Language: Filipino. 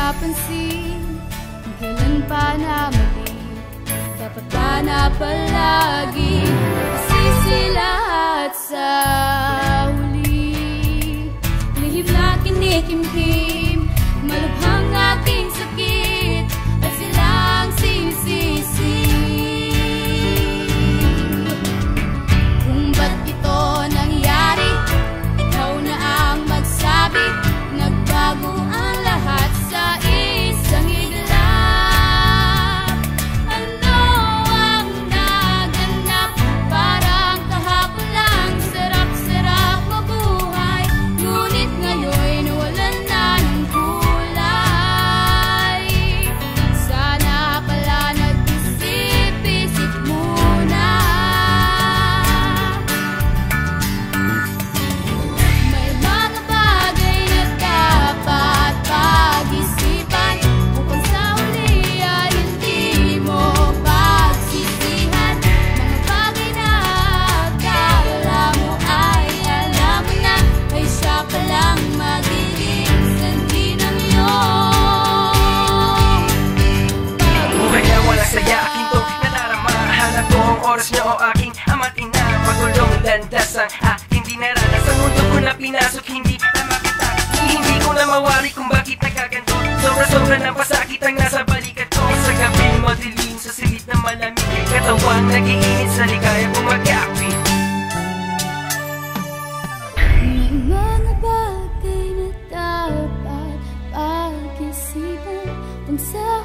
napansin kung kailan pa na mali. Dapat ba na palagi sisilahat sa huli? Lihim na kinikimkim, malubhang aking sakit, at silang sinisisi kung ba't ito nangyari. Ikaw na ang magsabi, nagbago ang lahat sa isang iglap. Ano ang naganap? Parang kahapon lang, sarap-sarap mabuhay, ngunit ngayon walan na ng kulay. Sana pala nag-isip-isip muna. May mga bagay na dapat pag-isipan, upang sa uli ay hindi mo pagsisihan. Mga bagay na akala mo ay alam mo na, ay siya palang magiging sanhi ng iyong Buhay na walang saya, aking to nadarama. Hanap ko ang oras niyo o aking ama't ina. Pagulong landas ang aking dinaranas. Sa mundo ko na pinasok, hindi na makita. Hindi ko na mawari kung bakit nagkaganto. Sobra-sobra ng pasakit ang nasa balikat ko. Sa gabing madilim, sa silid na malamig, katawang nag-iinit sa ligaya bumagakwi. May mga bagay na dapat pag-isipan, kung sa